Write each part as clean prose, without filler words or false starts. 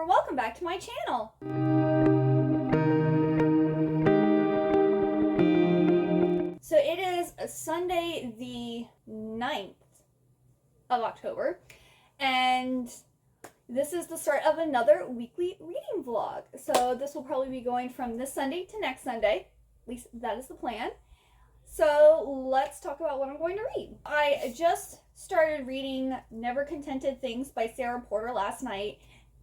or welcome back to my channel. So it is Sunday the 9th of October, and this is the start of another weekly reading vlog. So this will probably be going from this Sunday to next Sunday, at least that is the plan. So let's talk about what I'm going to read. I just started reading Never Contented Things by Sarah Porter last night,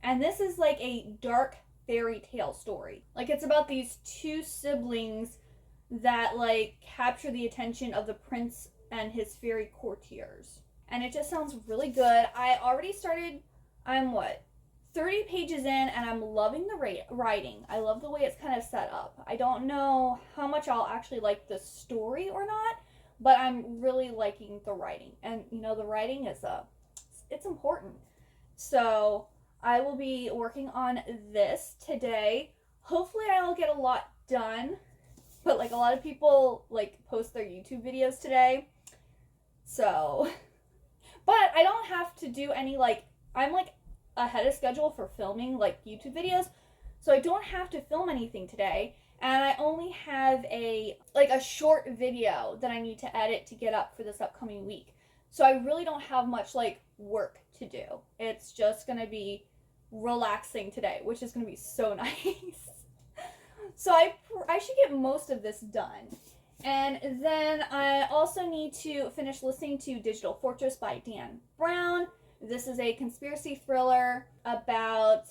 and this is like a dark fairy tale story. Like, it's about these two siblings that like capture the attention of the prince and his fairy courtiers. And it just sounds really good. I already started, I'm 30 pages in, and I'm loving the writing. I love the way it's kind of set up. I don't know how much I'll actually like the story or not, but I'm really liking the writing. And you know, the writing is it's important. So I will be working on this today. Hopefully I'll get a lot done, but like a lot of people like post their YouTube videos today. So, but I don't have to do any I'm ahead of schedule for filming like YouTube videos, so I don't have to film anything today, and I only have a short video that I need to edit to get up for this upcoming week. So I really don't have much work to do. It's just gonna be relaxing today, which is gonna be so nice. So I should get most of this done. And then I also need to finish listening to Digital Fortress by Dan Brown. This is a conspiracy thriller about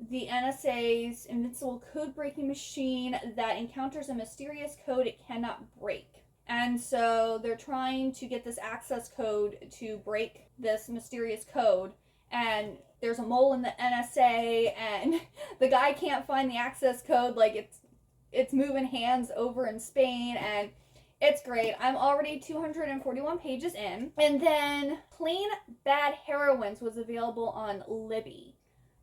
the NSA's invincible code-breaking machine that encounters a mysterious code it cannot break. And so they're trying to get this access code to break this mysterious code. And there's a mole in the NSA, and the guy can't find the access code. It's moving hands over in Spain, and it's great. I'm already 241 pages in. And then Plain Bad Heroines was available on Libby.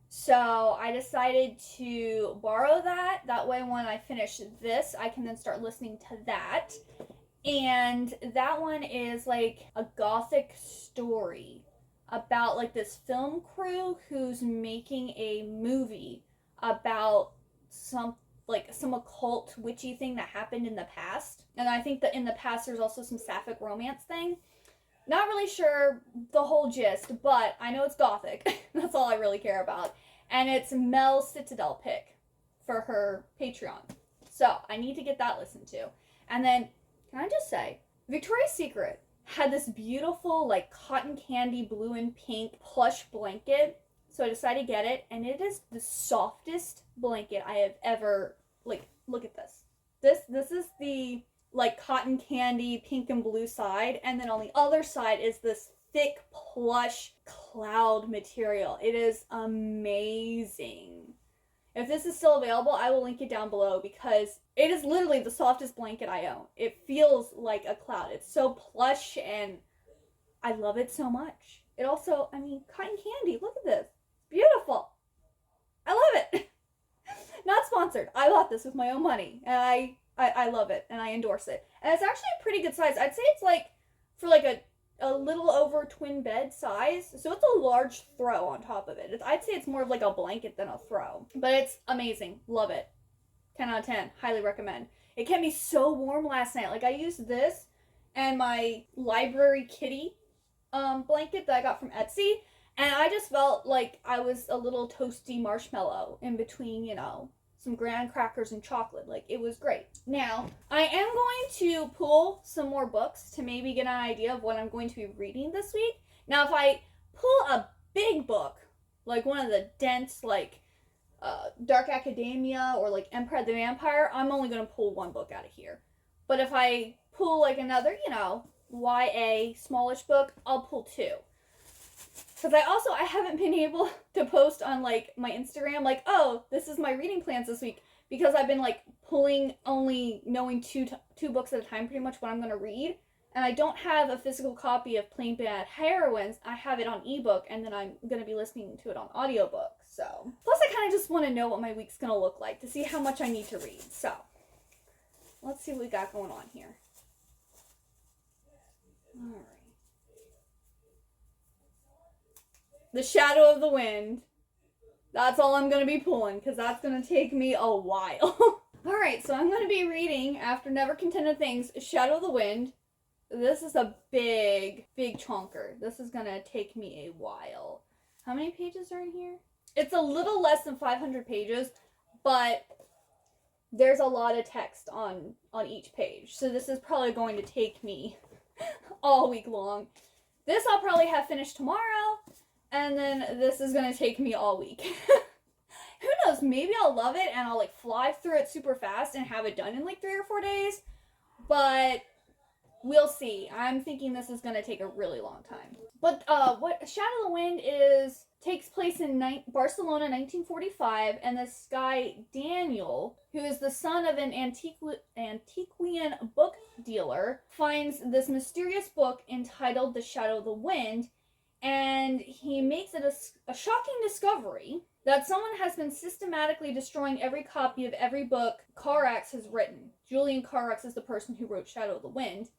So I decided to borrow that. That way when I finish this, I can then start listening to that. And that one is like a gothic story about this film crew who's making a movie about some occult witchy thing that happened in the past. And I think that in the past there's also some sapphic romance thing. Not really sure the whole gist, but I know it's gothic. That's all I really care about. And it's Mel Citadel pick for her Patreon. So I need to get that listened to. And then, can I just say, Victoria's Secret had this beautiful cotton candy blue and pink plush blanket. So I decided to get it, and it is the softest blanket I have ever, look at this. This is the, cotton candy pink and blue side, and then on the other side is this thick plush cloud material. It is amazing. If this is still available, I will link it down below, because it is literally the softest blanket I own. It feels like a cloud. It's so plush, and I love it so much. It also, cotton candy, look at this. Beautiful. I love it. Not sponsored. I bought this with my own money, and I love it, and I endorse it. And it's actually a pretty good size. I'd say it's for a little over twin bed size. So it's a large throw on top of it. I'd say it's more of a blanket than a throw. But it's amazing. Love it. 10 out of 10. Highly recommend. It kept me so warm last night. I used this and my library kitty blanket that I got from Etsy. And I just felt like I was a little toasty marshmallow in between, some graham crackers and chocolate. It was great. Now, I am going to pull some more books to maybe get an idea of what I'm going to be reading this week. Now, if I pull a big book, one of the dense, Dark Academia or Empire of the Vampire, I'm only going to pull one book out of here. But if I pull another, YA smallish book, I'll pull two. Because I haven't been able to post on my Instagram oh, this is my reading plans this week, because I've been pulling, only knowing two books at a time pretty much what I'm going to read, and I don't have a physical copy of Plain Bad Heroines. I have it on ebook, and then I'm going to be listening to it on audiobook. So plus I kind of just want to know what my week's going to look like to see how much I need to read. So let's see what we got going on here. All right. The Shadow of the Wind. That's all I'm going to be pulling, because that's going to take me a while. Alright, so I'm going to be reading, after Never Contented Things, Shadow of the Wind. This is a big chunker. This is going to take me a while. How many pages are in here? It's a little less than 500 pages, but there's a lot of text on each page. So this is probably going to take me all week long. This I'll probably have finished tomorrow, and then this is going to take me all week. Who knows, maybe I'll love it and I'll like fly through it super fast and have it done in like 3 or 4 days, but we'll see. I'm thinking this is going to take a really long time. But what Shadow of the Wind takes place in Barcelona, 1945, and this guy Daniel, who is the son of an antiquarian book dealer, finds this mysterious book entitled The Shadow of the Wind, and he makes it a shocking discovery that someone has been systematically destroying every copy of every book Carax has written. Julian Carax is the person who wrote Shadow of the Wind.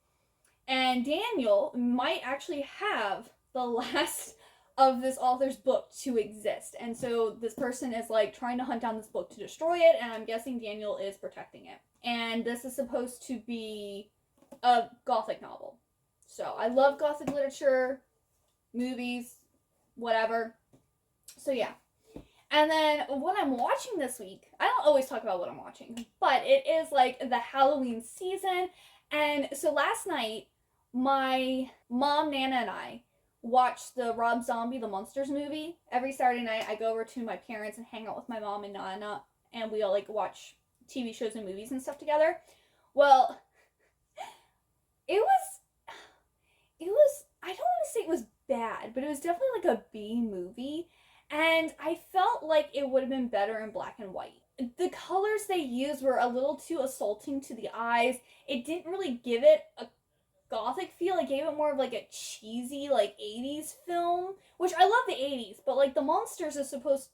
And Daniel might actually have the last of this author's book to exist. And so this person is like trying to hunt down this book to destroy it, and I'm guessing Daniel is protecting it. And this is supposed to be a Gothic novel. So I love Gothic literature, movies, whatever. So yeah. And then what I'm watching this week, I don't always talk about what I'm watching, but it is like the Halloween season. And so last night, my mom, Nana, and I watched the Rob Zombie, The Monsters movie. Every Saturday night, I go over to my parents and hang out with my mom and Nana, and we all like watch TV shows and movies and stuff together. Well, it was, I don't want to say it was bad, but it was definitely like a B movie, and I felt like it would have been better in black and white. The colors they used were a little too assaulting to the eyes. It didn't really give it a Gothic feel. It gave it more of like a cheesy like 80s film, which I love the 80s, but like the Monsters is supposed,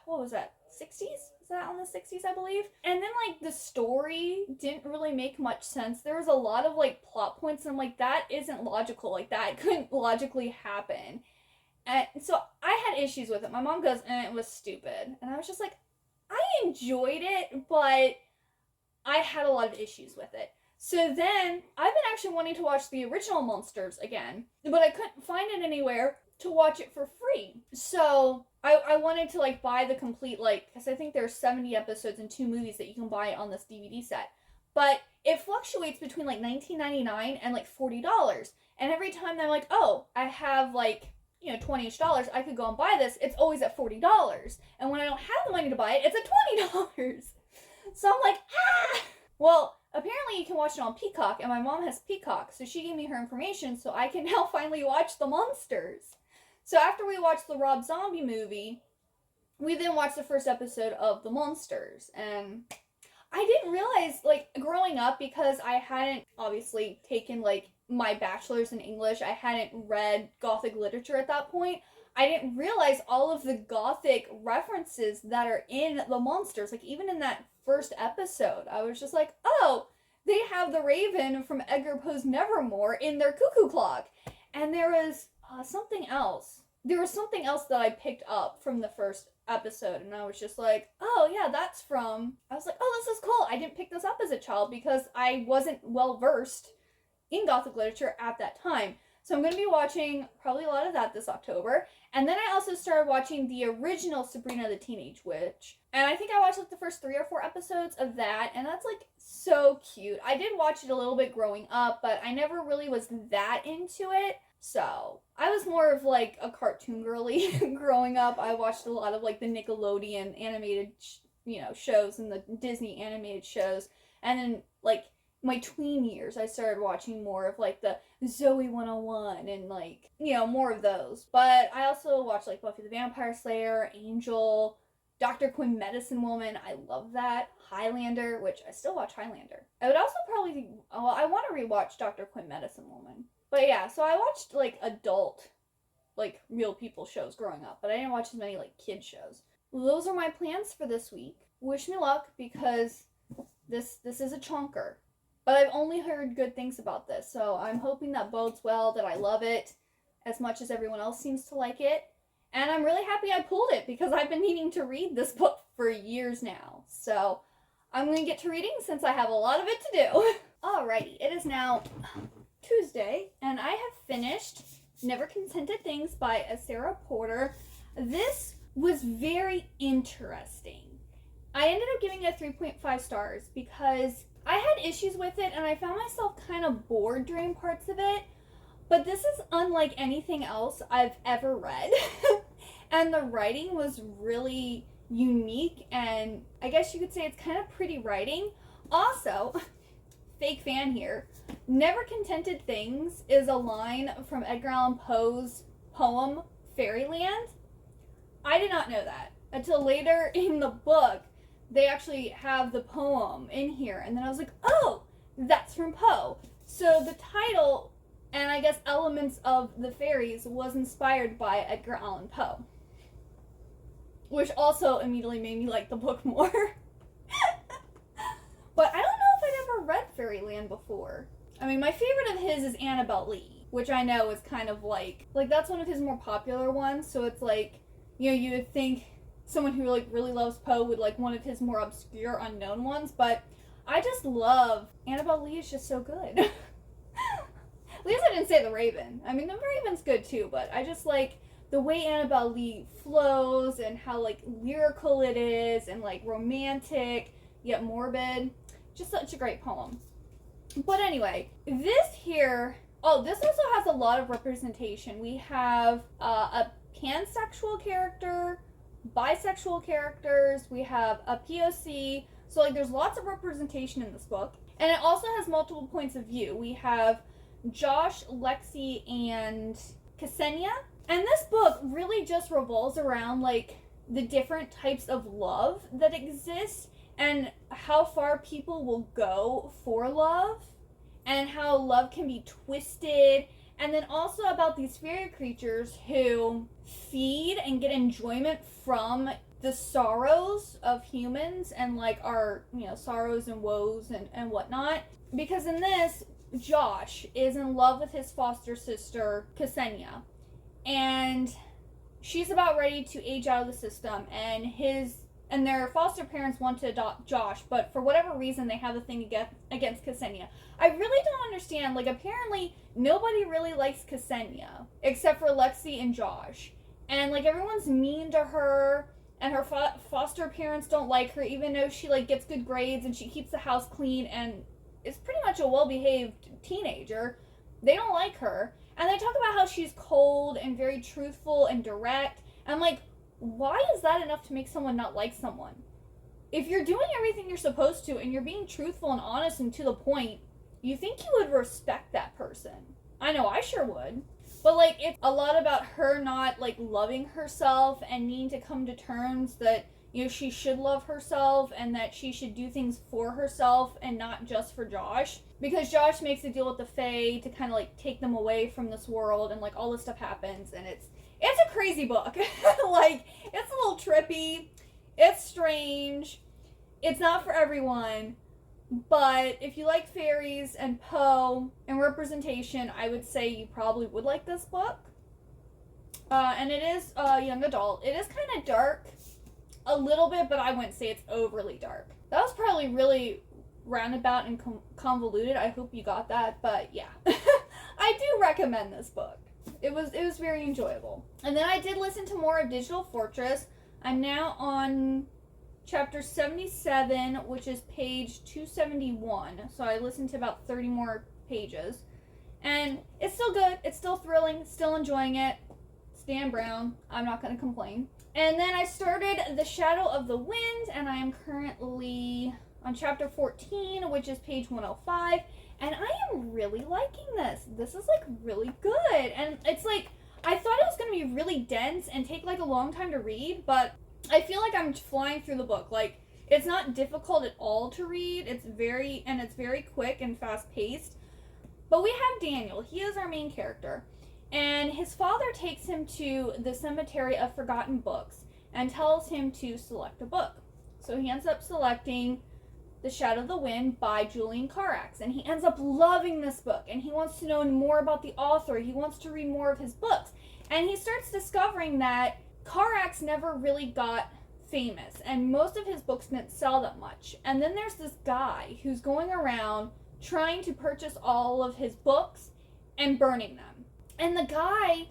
what was that, 60s? Is that on the 60s, I believe? And then like the story didn't really make much sense. There was a lot of like plot points and like that isn't logical. Like that couldn't logically happen. And so I had issues with it. My mom goes, it was stupid. And I was just like, I enjoyed it, but I had a lot of issues with it. So then, I've been actually wanting to watch the original Monsters again, but I couldn't find it anywhere to watch it for free. So, I wanted to, like, buy the complete, like, because I think there's 70 episodes and 2 movies that you can buy on this DVD set. But it fluctuates between, like, $19.99 and, like, $40. And every time I'm like, oh, I have, like, $20-ish, I could go and buy this, it's always at $40. And when I don't have the money to buy it, it's at $20. So I'm like, ah! Well, apparently you can watch it on Peacock, and my mom has Peacock, so she gave me her information so I can now finally watch The Monsters. So after we watched the Rob Zombie movie, we then watched the first episode of The Monsters, and I didn't realize, like, growing up, because I hadn't obviously taken, like, my bachelor's in English, I hadn't read Gothic literature at that point, I didn't realize all of the Gothic references that are in The Monsters. Like, even in that first episode, I was just like, oh, they have the Raven from Edgar Poe's Nevermore in their cuckoo clock. And there was something else. There was something else that I picked up from the first episode, and I was just like, oh, yeah, that's from... I was like, oh, this is cool. I didn't pick this up as a child because I wasn't well-versed in Gothic literature at that time. So I'm going to be watching probably a lot of that this October. And then I also started watching the original Sabrina the Teenage Witch. And I think I watched like the first 3 or 4 episodes of that. And that's like so cute. I did watch it a little bit growing up, but I never really was that into it. So I was more of like a cartoon girly growing up. I watched a lot of like the Nickelodeon animated, shows and the Disney animated shows. And then like my tween years, I started watching more of like the Zoe 101 and like, more of those. But I also watched like Buffy the Vampire Slayer, Angel, Dr. Quinn Medicine Woman. I love that. Highlander, which I still watch Highlander. I would also probably, I want to rewatch Dr. Quinn Medicine Woman. But yeah, so I watched like adult, like real people shows growing up, but I didn't watch as many like kid shows. Those are my plans for this week. Wish me luck because this is a chunker. But I've only heard good things about this, so I'm hoping that bodes well, that I love it as much as everyone else seems to like it. And I'm really happy I pulled it because I've been needing to read this book for years now. So I'm going to get to reading since I have a lot of it to do. Alrighty, it is now Tuesday, and I have finished Never Contented Things by Sarah Porter. This was very interesting. I ended up giving it 3.5 stars because I had issues with it and I found myself kind of bored during parts of it. But this is unlike anything else I've ever read. And the writing was really unique, and I guess you could say it's kind of pretty writing. Also, fake fan here, Never Contented Things is a line from Edgar Allan Poe's poem Fairyland. I did not know that until later in the book. They actually have the poem in here, and then I was like, oh, that's from Poe. So the title, and I guess elements of the fairies, was inspired by Edgar Allan Poe. Which also immediately made me like the book more. But I don't know if I'd ever read Fairyland before. I mean, my favorite of his is Annabel Lee, which I know is kind of like that's one of his more popular ones, so it's like, you know, you would think someone who like really loves Poe would like one of his more obscure, unknown ones, but I just love Annabel Lee. Is just so good. At least I didn't say The Raven. I mean, The Raven's good too, but I just like the way Annabel Lee flows and how like lyrical it is and like romantic yet morbid. Just such a great poem. But anyway, this here, this also has a lot of representation. We have a pansexual character, bisexual characters, we have a POC, so like there's lots of representation in this book. And it also has multiple points of view. We have Josh, Lexi, and Ksenia. And this book really just revolves around like the different types of love that exist and how far people will go for love and how love can be twisted. And then also about these fairy creatures who feed and get enjoyment from the sorrows of humans and like our, you know, sorrows and woes and whatnot. Because in this, Josh is in love with his foster sister, Ksenia. And she's about ready to age out of the system, and their foster parents want to adopt Josh, but for whatever reason they have a thing against Ksenia. I really don't understand. Like, apparently nobody really likes Ksenia except for Lexi and Josh, and like everyone's mean to her, and her foster parents don't like her, even though she like gets good grades and she keeps the house clean and is pretty much a well-behaved teenager. They don't like her, and they talk about how she's cold and very truthful and direct. And I'm like, why is that enough to make someone not like someone? If you're doing everything you're supposed to and you're being truthful and honest and to the point, you think you would respect that person. I know I sure would. But like, it's a lot about her not like loving herself and needing to come to terms that, you know, she should love herself and that she should do things for herself and not just for Josh. Because Josh makes a deal with the Fae to kind of like take them away from this world, and like all this stuff happens, and it's a crazy book. Like, it's a little trippy, it's strange, it's not for everyone, but if you like fairies and Poe and representation, I would say you probably would like this book. And it is young adult. It is kind of dark a little bit, but I wouldn't say it's overly dark. That was probably really roundabout and convoluted. I hope you got that, but yeah. I do recommend this book. It was very enjoyable. And then I did listen to more of Digital Fortress. I'm now on chapter 77, which is page 271. So I listened to about 30 more pages. And it's still good. It's still thrilling. Still enjoying it. It's Dan Brown. I'm not going to complain. And then I started The Shadow of the Wind, and I am currently on chapter 14, which is page 105. And I am really liking this. This is like really good. And it's like, I thought it was going to be really dense and take like a long time to read, but I feel like I'm flying through the book. Like, it's not difficult at all to read. It's very quick and fast paced. But we have Daniel. He is our main character. And his father takes him to the Cemetery of Forgotten Books and tells him to select a book. So he ends up selecting The Shadow of the Wind by Julian Carax. And he ends up loving this book. And he wants to know more about the author. He wants to read more of his books. And he starts discovering that Karax never really got famous, and most of his books didn't sell that much. And then there's this guy who's going around trying to purchase all of his books and burning them. And the guy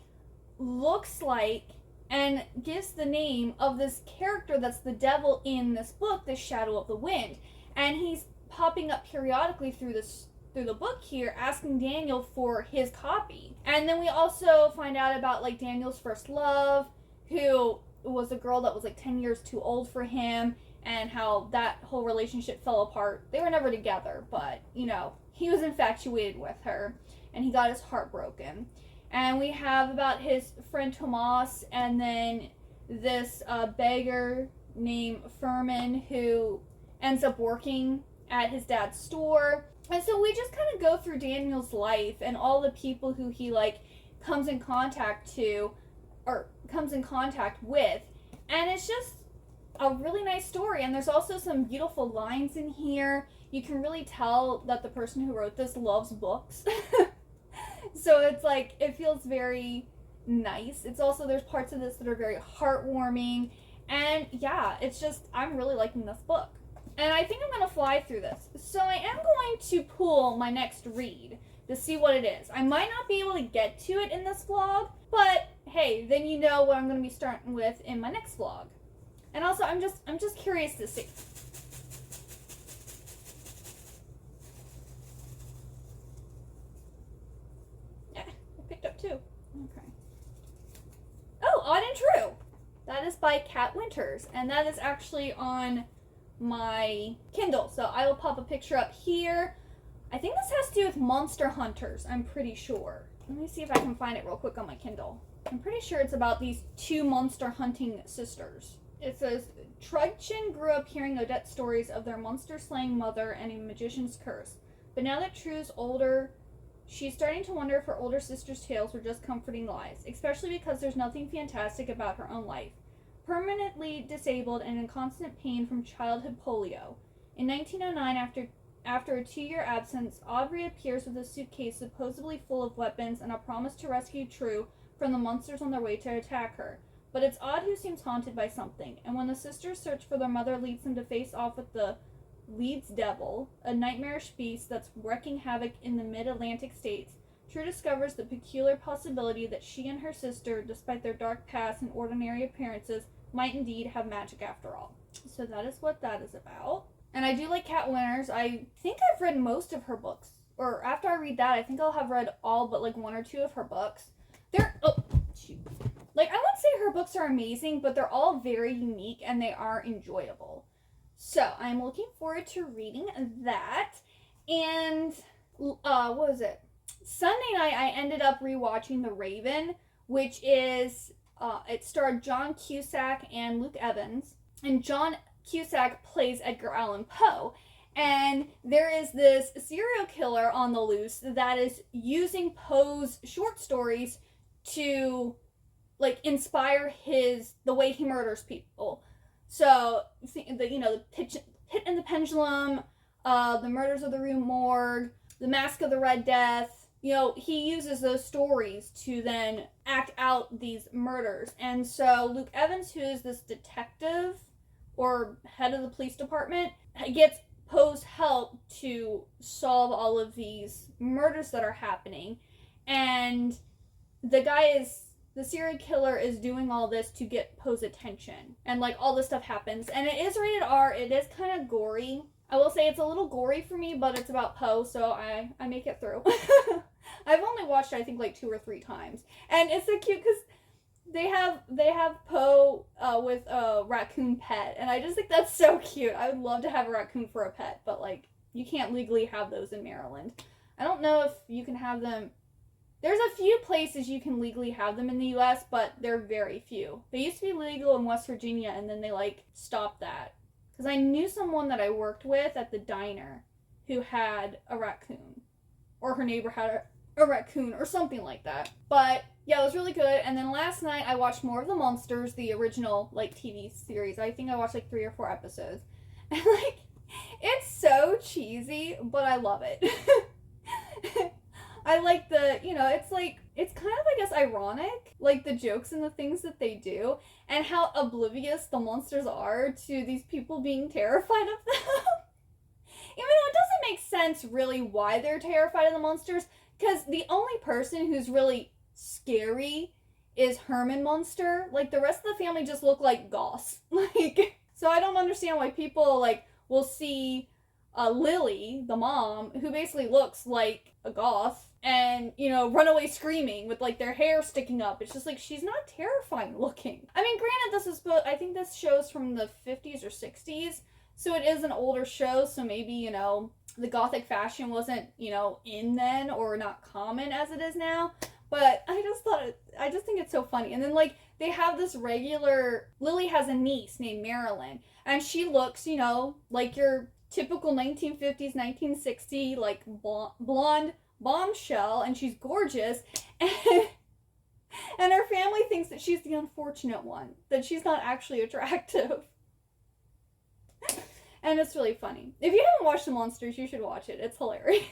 looks like and gives the name of this character that's the devil in this book, the Shadow of the Wind. And he's popping up periodically through the book here, asking Daniel for his copy. And then we also find out about like Daniel's first love, who was a girl that was like 10 years too old for him, and how that whole relationship fell apart. They were never together, but you know, he was infatuated with her and he got his heart broken. And we have about his friend Tomas, and then this beggar named Furman who ends up working at his dad's store. And so we just kind of go through Daniel's life and all the people who he like comes in contact with. And it's just a really nice story. And there's also some beautiful lines in here. You can really tell that the person who wrote this loves books. So it's like, it feels very nice. It's also, there's parts of this that are very heartwarming. And yeah, it's just, I'm really liking this book. And I think I'm going to fly through this. So I am going to pull my next read to see what it is. I might not be able to get to it in this vlog, but hey, then you know what I'm going to be starting with in my next vlog. And also, I'm just curious to see. Yeah, I picked up two. Okay. Oh, Odd and True. That is by Kat Winters, and that is actually on my Kindle. So I will pop a picture up here. I think this has to do with monster hunters, I'm pretty sure. Let me see if I can find it real quick on my Kindle. I'm pretty sure it's about these two monster hunting sisters. It says, Trudchen grew up hearing Odette stories of their monster-slaying mother and a magician's curse. But now that True's older, she's starting to wonder if her older sister's tales were just comforting lies, especially because there's nothing fantastic about her own life. Permanently disabled and in constant pain from childhood polio. In 1909, after a 2-year absence, Odd reappears with a suitcase supposedly full of weapons and a promise to rescue True from the monsters on their way to attack her. But it's Odd who seems haunted by something, and when the sisters search for their mother leads them to face off with the Leeds Devil, a nightmarish beast that's wreaking havoc in the mid-Atlantic states, True discovers the peculiar possibility that she and her sister, despite their dark past and ordinary appearances, might indeed have magic after all. So that is what that is about. And I do like Kat Winters. I think I've read most of her books. Or after I read that, I think I'll have read all but like 1 or 2 of her books. Like, I wouldn't say her books are amazing, but they're all very unique and they are enjoyable. So I'm looking forward to reading that. And what was it? Sunday night I ended up rewatching The Raven, which is it starred John Cusack and Luke Evans, and John Cusack plays Edgar Allan Poe. And there is this serial killer on the loose that is using Poe's short stories to like inspire the way he murders people. So the Pit and the Pendulum, the Murders of the Rue Morgue, the Mask of the Red Death. He uses those stories to then act out these murders. And so Luke Evans, who is this detective or head of the police department, gets Poe's help to solve all of these murders that are happening. And the serial killer is doing all this to get Poe's attention. And like all this stuff happens. And it is rated R. It is kind of gory. I will say it's a little gory for me, but it's about Poe, so I make it through. I've only watched it, I think, like 2 or 3 times. And it's so cute because they have Poe with a raccoon pet. And I just think that's so cute. I would love to have a raccoon for a pet, but like you can't legally have those in Maryland. I don't know if you can have them. There's a few places you can legally have them in the US, but they're very few. They used to be legal in West Virginia, and then they like stopped that. Because I knew someone that I worked with at the diner who had a raccoon. Or her neighbor had a raccoon or something like that. But yeah, it was really good. And then last night I watched more of The Monsters, the original like TV series. I think I watched like 3 or 4 episodes. And like, it's so cheesy, but I love it. I like the, it's kind of, I guess, ironic, like the jokes and the things that they do, and how oblivious the monsters are to these people being terrified of them. Even though it doesn't make sense really why they're terrified of the monsters, because the only person who's really scary is Herman Munster. Like, the rest of the family just look like goths. Like, so I don't understand why people, like, will see Lily, the mom, who basically looks like a goth, and, run away screaming with, like, their hair sticking up. It's just like, she's not terrifying looking. I mean, granted, I think this show's from the 50s or 60s, so it is an older show, so maybe, the gothic fashion wasn't, in then or not common as it is now. But I just think it's so funny. And then, like, they have this Lily has a niece named Marilyn, and she looks, like your typical 1950s, 1960, like, blonde bombshell, and she's gorgeous, and her family thinks that she's the unfortunate one, that she's not actually attractive. And it's really funny. If you haven't watched The Monsters, you should watch it. It's hilarious.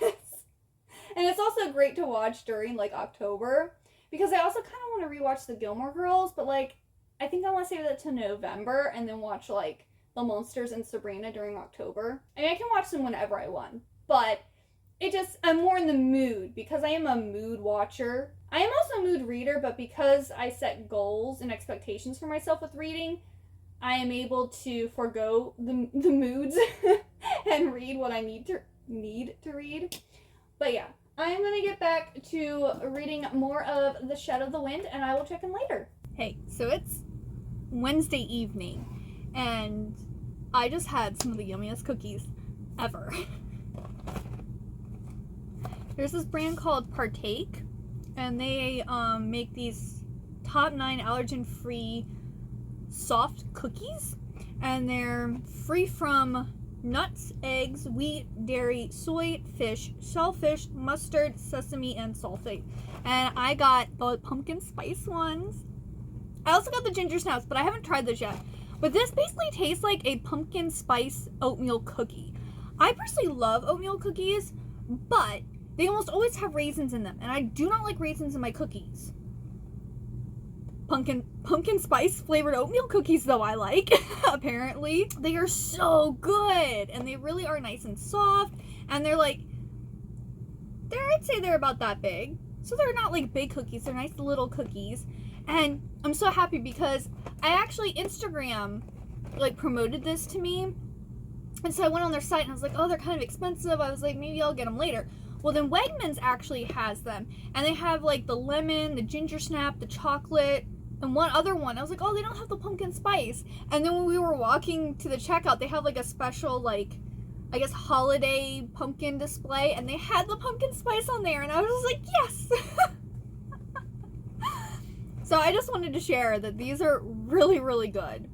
And it's also great to watch during, like, October, because I also kind of want to rewatch The Gilmore Girls, but, like, I think I want to save that to November and then watch, like, The Monsters and Sabrina during October. I mean, I can watch them whenever I want, but I'm more in the mood, because I am a mood watcher. I am also a mood reader, but because I set goals and expectations for myself with reading, I am able to forego the moods and read what I need to read. But yeah, I'm going to get back to reading more of The Shadow of the Wind, and I will check in later. Hey, so it's Wednesday evening, and I just had some of the yummiest cookies ever. There's this brand called Partake, and they make these top 9 allergen-free soft cookies, and they're free from nuts, eggs, wheat, dairy, soy, fish, shellfish, mustard, sesame, and sulfate. And I got the pumpkin spice ones. I also got the ginger snaps, but I haven't tried those yet. But this basically tastes like a pumpkin spice oatmeal cookie. I personally love oatmeal cookies, but they almost always have raisins in them, and I do not like raisins in my cookies. Pumpkin spice flavored oatmeal cookies, though, I like. Apparently they are so good, and they really are nice and soft, and I'd say they're about that big, so they're not like big cookies, they're nice little cookies. And I'm so happy because I actually Instagram like promoted this to me, and so I went on their site and I was like, oh, they're kind of expensive. I was like, maybe I'll get them later. Well, then Wegmans actually has them, and they have like the lemon, the ginger snap, the chocolate, and one other one. I was like, oh, they don't have the pumpkin spice. And then when we were walking to the checkout, they have like a special, like, I guess, holiday pumpkin display, and they had the pumpkin spice on there, and I was just like, yes! So I just wanted to share that these are really, really good.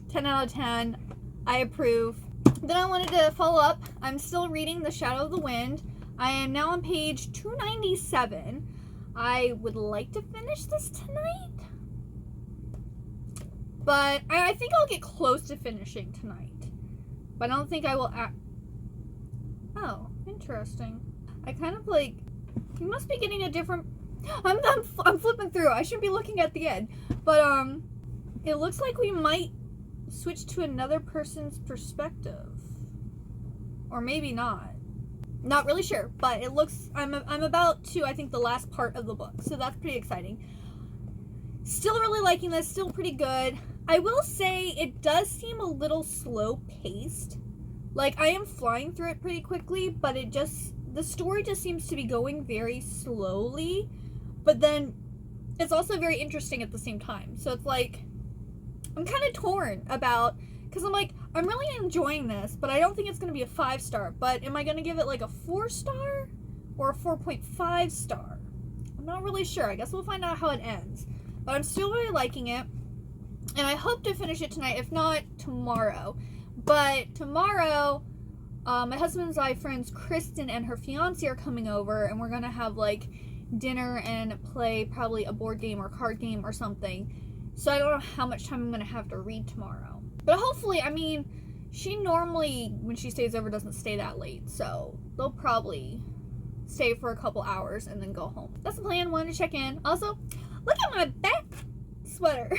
10 out of 10. I approve. Then I wanted to follow up. I'm still reading The Shadow of the Wind. I am now on page 297. I would like to finish this tonight, but I think I'll get close to finishing tonight. But I don't think I will Oh, interesting. I kind of like, you must be getting a different, I'm flipping through. I shouldn't be looking at the end. But it looks like we might switch to another person's perspective. Or maybe not. Not really sure, but it looks, I'm about to, I think, the last part of the book, so that's pretty exciting. Still really liking this, still pretty good. I will say it does seem a little slow paced. Like, I am flying through it pretty quickly, but the story just seems to be going very slowly, but then it's also very interesting at the same time. So it's like, I'm kind of torn about, because I'm like, I'm really enjoying this, but I don't think it's going to be a 5-star. But am I going to give it like a 4-star or a 4.5 star? I'm not really sure. I guess we'll find out how it ends. But I'm still really liking it. And I hope to finish it tonight, if not tomorrow. But tomorrow, my husband's friends Kristen and her fiance are coming over, and we're going to have like dinner and play probably a board game or card game or something. So I don't know how much time I'm going to have to read tomorrow. But hopefully, I mean, she normally, when she stays over, doesn't stay that late. So they'll probably stay for a couple hours, and then go home. That's the plan. Wanted to check in. Also, look at my back sweater.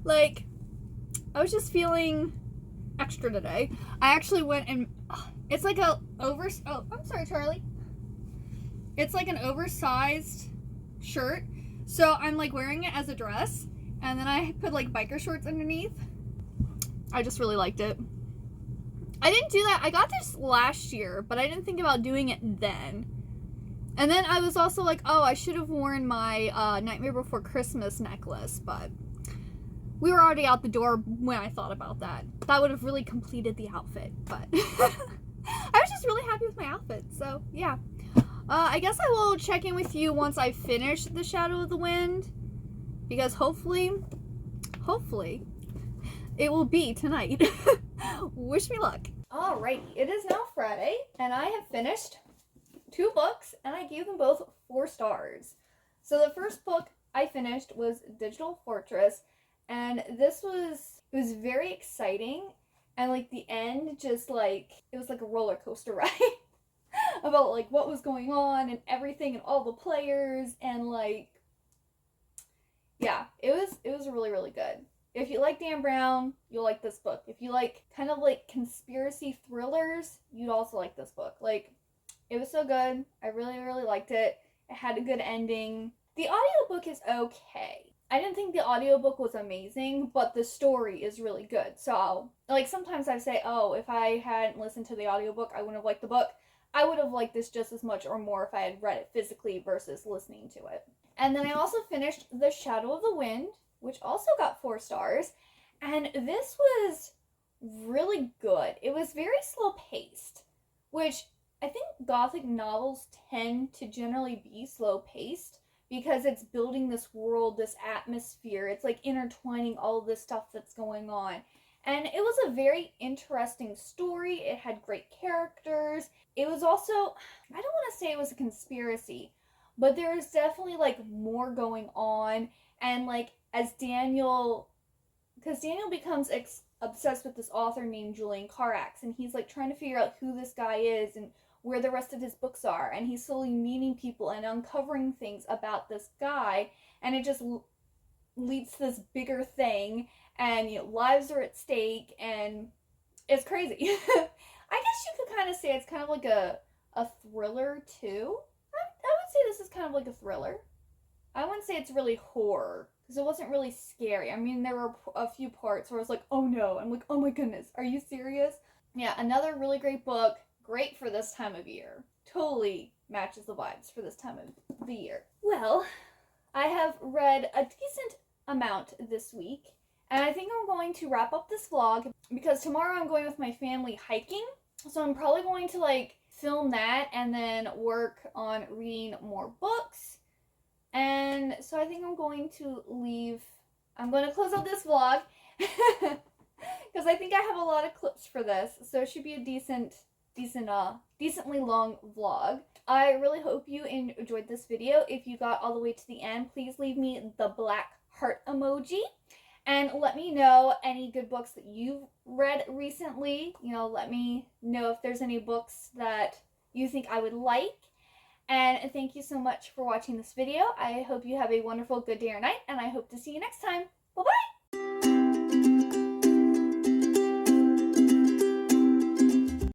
Like, I was just feeling extra today. I actually went and it's like a I'm sorry, Charlie. It's like an oversized shirt. So I'm like wearing it as a dress, and then I put like biker shorts underneath. I just really liked it. I didn't do that. I got this last year, but I didn't think about doing it then. And then I was also like, oh, I should have worn my Nightmare Before Christmas necklace, but we were already out the door when I thought about that. That would have really completed the outfit, but I was just really happy with my outfit, so yeah. I guess I will check in with you once I finish The Shadow of the Wind, because hopefully, it will be tonight. Wish me luck. Alrighty, it is now Friday, and I have finished 2 books, and I gave them both 4 stars. So the first book I finished was Digital Fortress, and it was very exciting, and like the end just like, it was like a roller coaster ride about like what was going on and everything and all the players, and like, yeah, it was really, really good. If you like Dan Brown, you'll like this book. If you like kind of like conspiracy thrillers, you'd also like this book. Like, it was so good. I really, really liked it. It had a good ending. The audiobook is okay. I didn't think the audiobook was amazing, but the story is really good. So, like, sometimes I say, oh, if I hadn't listened to the audiobook, I wouldn't have liked the book. I would have liked this just as much or more if I had read it physically versus listening to it. And then I also finished The Shadow of the Wind, which also got 4 stars. And this was really good. It was very slow paced, which I think Gothic novels tend to generally be slow paced because it's building this world, this atmosphere. It's like intertwining all of this stuff that's going on. And it was a very interesting story. It had great characters. It was also, I don't want to say it was a conspiracy, but there is definitely like more going on. And like, as Daniel, because Daniel becomes obsessed with this author named Julian Carax, and he's like trying to figure out who this guy is and where the rest of his books are, and he's slowly meeting people and uncovering things about this guy, and it just leads to this bigger thing, and you know, lives are at stake, and it's crazy. I guess you could kind of say it's kind of like a thriller too. I would say this is kind of like a thriller. I wouldn't say it's really horror, because it wasn't really scary. I mean, there were a few parts where I was like, oh no, I'm like, oh my goodness, are you serious? Yeah, another really great book. Great for this time of year. Totally matches the vibes for this time of the year. Well, I have read a decent amount this week, and I think I'm going to wrap up this vlog because tomorrow I'm going with my family hiking. So I'm probably going to like film that and then work on reading more books. And so I think I'm going to close out this vlog because I think I have a lot of clips for this. So it should be a decently long vlog. I really hope you enjoyed this video. If you got all the way to the end, please leave me the black heart emoji and let me know any good books that you've read recently. You know, let me know if there's any books that you think I would like. And thank you so much for watching this video. I hope you have a wonderful good day or night, and I hope to see you next time. Bye-bye!